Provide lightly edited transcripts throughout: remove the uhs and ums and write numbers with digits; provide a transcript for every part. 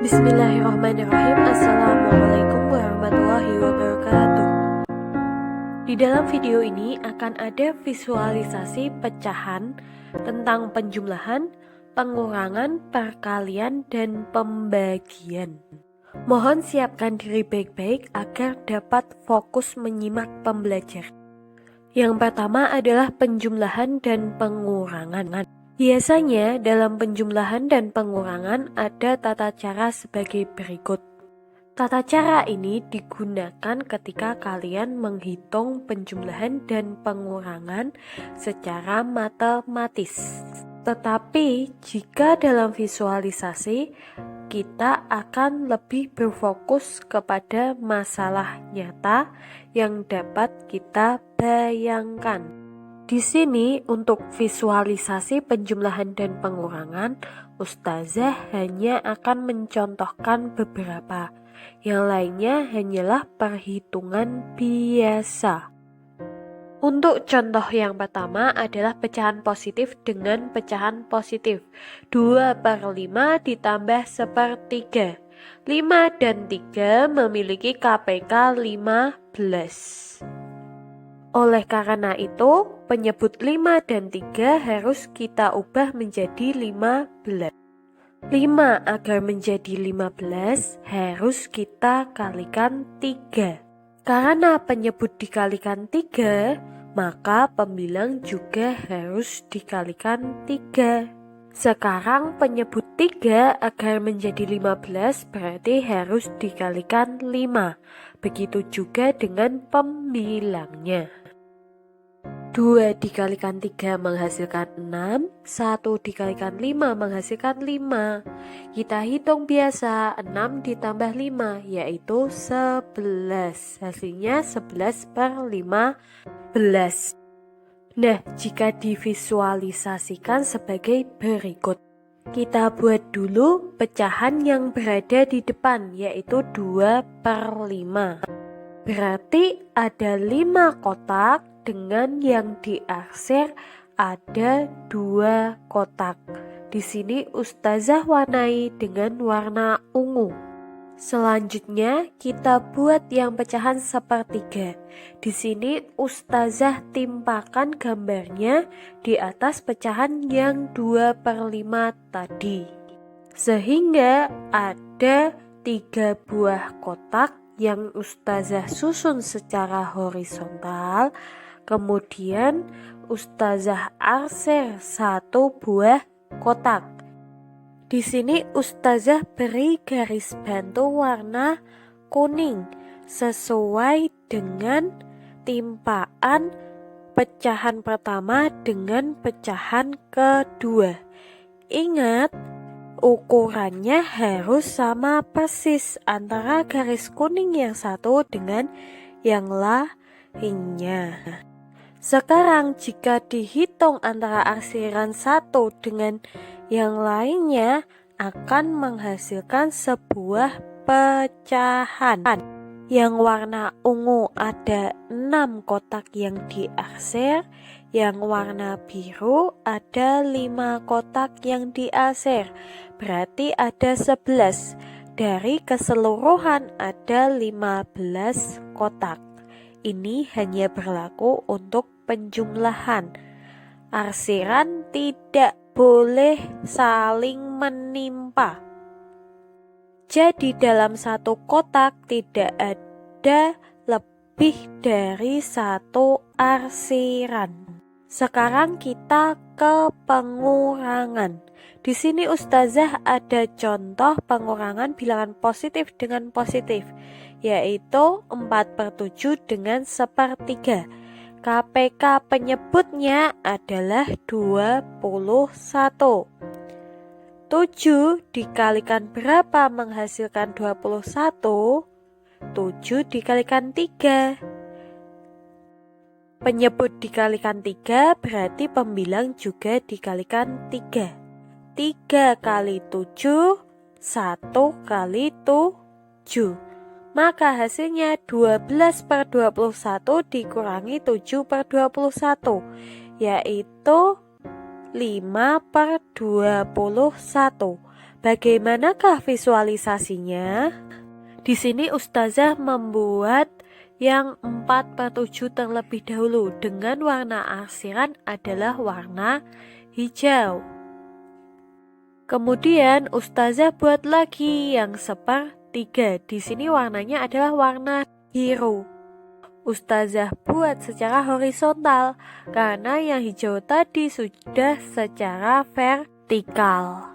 Bismillahirrahmanirrahim. Assalamualaikum warahmatullahi wabarakatuh. Di dalam video ini akan ada visualisasi pecahan tentang penjumlahan, pengurangan, perkalian, dan pembagian. Mohon siapkan diri baik-baik agar dapat fokus menyimak pembelajaran. Yang pertama adalah penjumlahan dan pengurangan. Biasanya dalam penjumlahan dan pengurangan ada tata cara sebagai berikut. Tata cara ini digunakan ketika kalian menghitung penjumlahan dan pengurangan secara matematis. Tetapi jika dalam visualisasi, kita akan lebih berfokus kepada masalah nyata yang dapat kita bayangkan. Di sini untuk visualisasi penjumlahan dan pengurangan, Ustazah hanya akan mencontohkan beberapa. Yang lainnya hanyalah perhitungan biasa. Untuk contoh yang pertama adalah pecahan positif dengan pecahan positif. 2/5 ditambah 1/3. 5 dan 3 memiliki KPK 15. Oleh karena itu, penyebut 5 dan 3 harus kita ubah menjadi 15. 5 agar menjadi 15 harus kita kalikan 3. Karena penyebut dikalikan 3, maka pembilang juga harus dikalikan 3. Sekarang penyebut 3 agar menjadi 15 berarti harus dikalikan 5. Begitu juga dengan pembilangnya. 2 dikalikan 3 menghasilkan 6, 1 dikalikan 5 menghasilkan 5. Kita hitung biasa, 6 ditambah 5 yaitu 11. Hasilnya 11/15. Nah, jika divisualisasikan sebagai berikut. Kita buat dulu pecahan yang berada di depan yaitu 2/5. Berarti ada 5 kotak dengan yang diarsir ada 2 kotak. Di sini Ustazah warnai dengan warna ungu. Selanjutnya kita buat yang pecahan 1/3. Di sini Ustazah timpakan gambarnya di atas pecahan yang 2/5 tadi. Sehingga ada 3 buah kotak yang Ustazah susun secara horizontal. Kemudian Ustazah arsir 1 buah kotak. Di sini Ustazah beri garis bantu warna kuning sesuai dengan timpaan pecahan pertama dengan pecahan kedua. Ingat, ukurannya harus sama persis antara garis kuning yang satu dengan yang lainnya. Sekarang jika dihitung antara arsiran satu dengan yang lainnya akan menghasilkan sebuah pecahan. Yang warna ungu ada 6 kotak yang diarsir, yang warna biru ada 5 kotak yang diarsir. Berarti ada 11. Dari keseluruhan ada 15 kotak. Ini hanya berlaku untuk penjumlahan. Arsiran tidak boleh saling menimpa. Jadi dalam satu kotak tidak ada lebih dari 1 arsiran. Sekarang kita ke pengurangan. Di sini Ustazah ada contoh pengurangan bilangan positif dengan positif, yaitu 4/7 dengan 1/3. KPK penyebutnya adalah 21. 7 dikalikan berapa menghasilkan 21? 7 dikalikan 3. Penyebut dikalikan 3 berarti pembilang juga dikalikan 3. 3 kali 7, 1 kali 7. Maka hasilnya 12/21 dikurangi 7/21, yaitu 5/21. Bagaimanakah visualisasinya? Di sini Ustazah membuat yang 4/7 terlebih dahulu dengan warna arsiran adalah warna hijau. Kemudian Ustazah buat lagi yang 1/3. Di sini warnanya adalah warna biru. Ustazah buat secara horizontal karena yang hijau tadi sudah secara vertikal.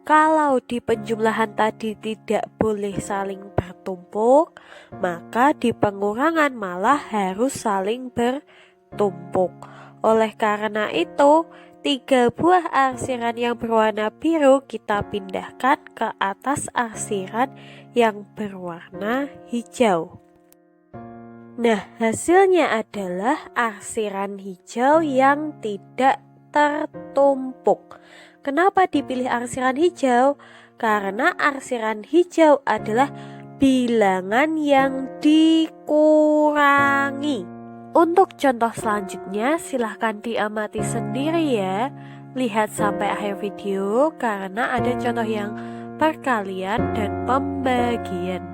Kalau di penjumlahan tadi tidak boleh saling bertumpuk, maka di pengurangan malah harus saling bertumpuk. Oleh karena itu, 3 buah arsiran yang berwarna biru kita pindahkan ke atas arsiran yang berwarna hijau. Nah, hasilnya adalah arsiran hijau yang tidak tertumpuk. Kenapa dipilih arsiran hijau? Karena arsiran hijau adalah bilangan yang dikurangi. Untuk contoh selanjutnya silahkan diamati sendiri ya. Lihat sampai akhir video karena ada contoh yang perkalian dan pembagian.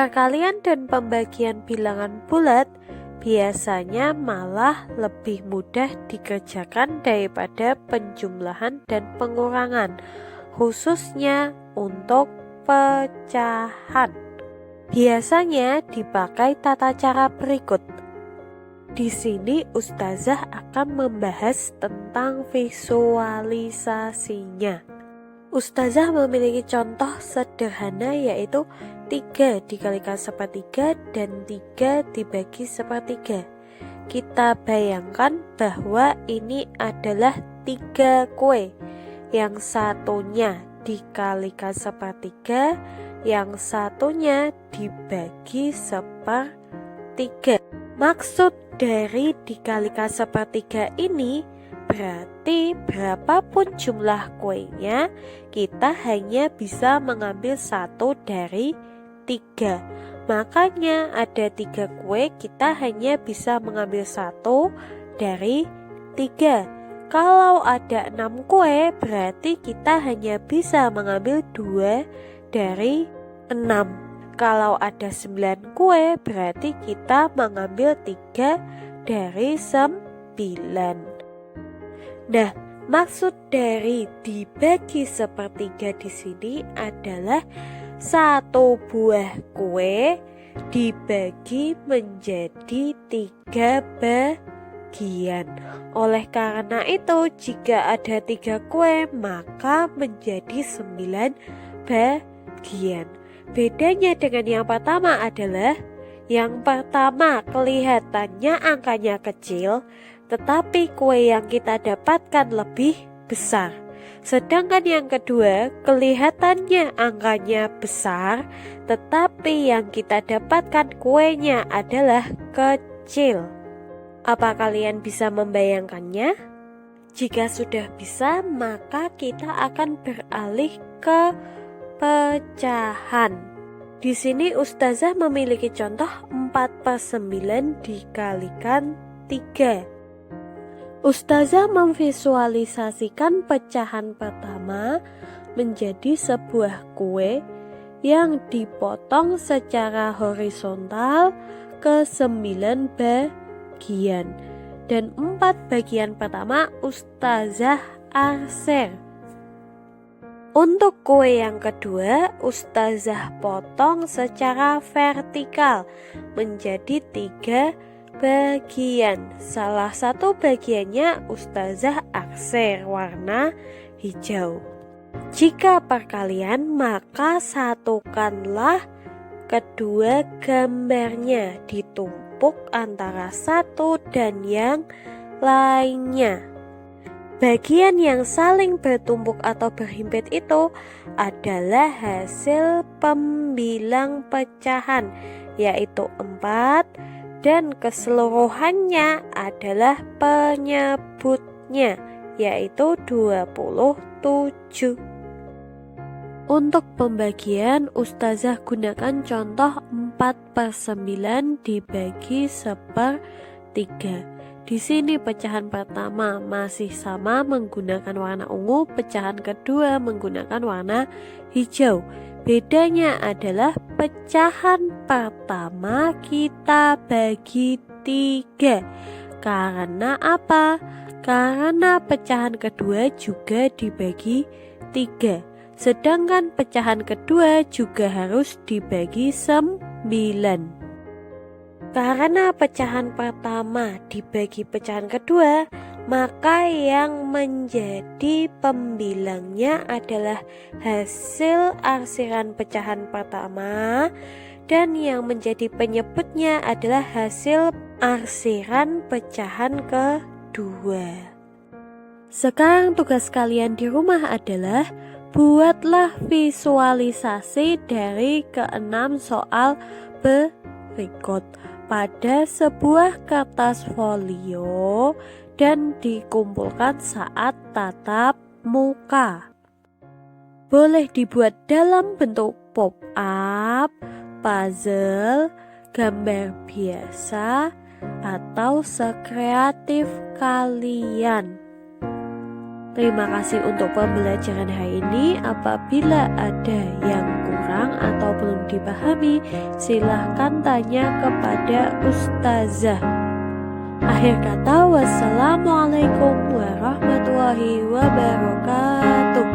Perkalian dan pembagian bilangan bulat biasanya malah lebih mudah dikerjakan daripada penjumlahan dan pengurangan, khususnya untuk pecahan. Biasanya dipakai tata cara berikut. Di sini Ustazah akan membahas tentang visualisasinya. Ustazah memiliki contoh sederhana, yaitu 3 dikalikan sepertiga dan 3 dibagi sepertiga. Kita bayangkan bahwa ini adalah 3 kue. Yang satunya dikalikan sepertiga, yang satunya dibagi sepertiga. Maksud dari dikalikan sepertiga ini berarti berapapun jumlah kuenya, kita hanya bisa mengambil 1 dari 3. Makanya ada 3 kue, kita hanya bisa mengambil 1 dari 3. Kalau ada 6 kue, berarti kita hanya bisa mengambil 2 dari 6. Kalau ada 9 kue, berarti kita mengambil 3 dari 9. Nah, maksud dari dibagi sepertiga di sini adalah 1 buah kue dibagi menjadi 3 bagian. Oleh karena itu, jika ada 3 kue, maka menjadi 9 bagian. Bedanya dengan yang pertama adalah yang pertama kelihatannya angkanya kecil, tetapi kue yang kita dapatkan lebih besar. Sedangkan yang kedua kelihatannya angkanya besar, tetapi yang kita dapatkan kuenya adalah kecil. Apa kalian bisa membayangkannya? Jika sudah bisa, maka kita akan beralih ke pecahan. Di sini Ustazah memiliki contoh 4/9 dikalikan 3. Ustazah memvisualisasikan pecahan pertama menjadi sebuah kue yang dipotong secara horizontal ke 9 bagian, dan 4 bagian pertama Ustazah arser. Untuk kue yang kedua, Ustazah potong secara vertikal menjadi 3 bagian. Salah satu bagiannya Ustazah arser warna hijau. Jika perkalian, maka satukanlah kedua gambarnya, ditumpuk antara satu dan yang lainnya. Bagian yang saling bertumpuk atau berhimpit itu adalah hasil pembilang pecahan, yaitu 4, dan keseluruhannya adalah penyebutnya, yaitu 27. Untuk pembagian, Ustazah gunakan contoh 4/9 dibagi sepertiga. Di sini pecahan pertama masih sama menggunakan warna ungu, pecahan kedua menggunakan warna hijau. Bedanya adalah pecahan pertama kita bagi 3. Karena apa? Karena pecahan kedua juga dibagi 3. Sedangkan pecahan kedua juga harus dibagi 9. Karena pecahan pertama dibagi pecahan kedua, maka yang menjadi pembilangnya adalah hasil arsiran pecahan pertama, dan yang menjadi penyebutnya adalah hasil arsiran pecahan kedua. Sekarang tugas kalian di rumah adalah buatlah visualisasi dari ke-6 soal berikut pada sebuah kertas folio dan dikumpulkan saat tatap muka. Boleh dibuat dalam bentuk pop-up, puzzle, gambar biasa, atau sekreatif kalian. Terima kasih untuk pembelajaran hari ini. Apabila ada yang kurang, kurang atau belum dipahami, silahkan tanya kepada ustazah. Akhir kata, wassalamualaikum warahmatullahi wabarakatuh.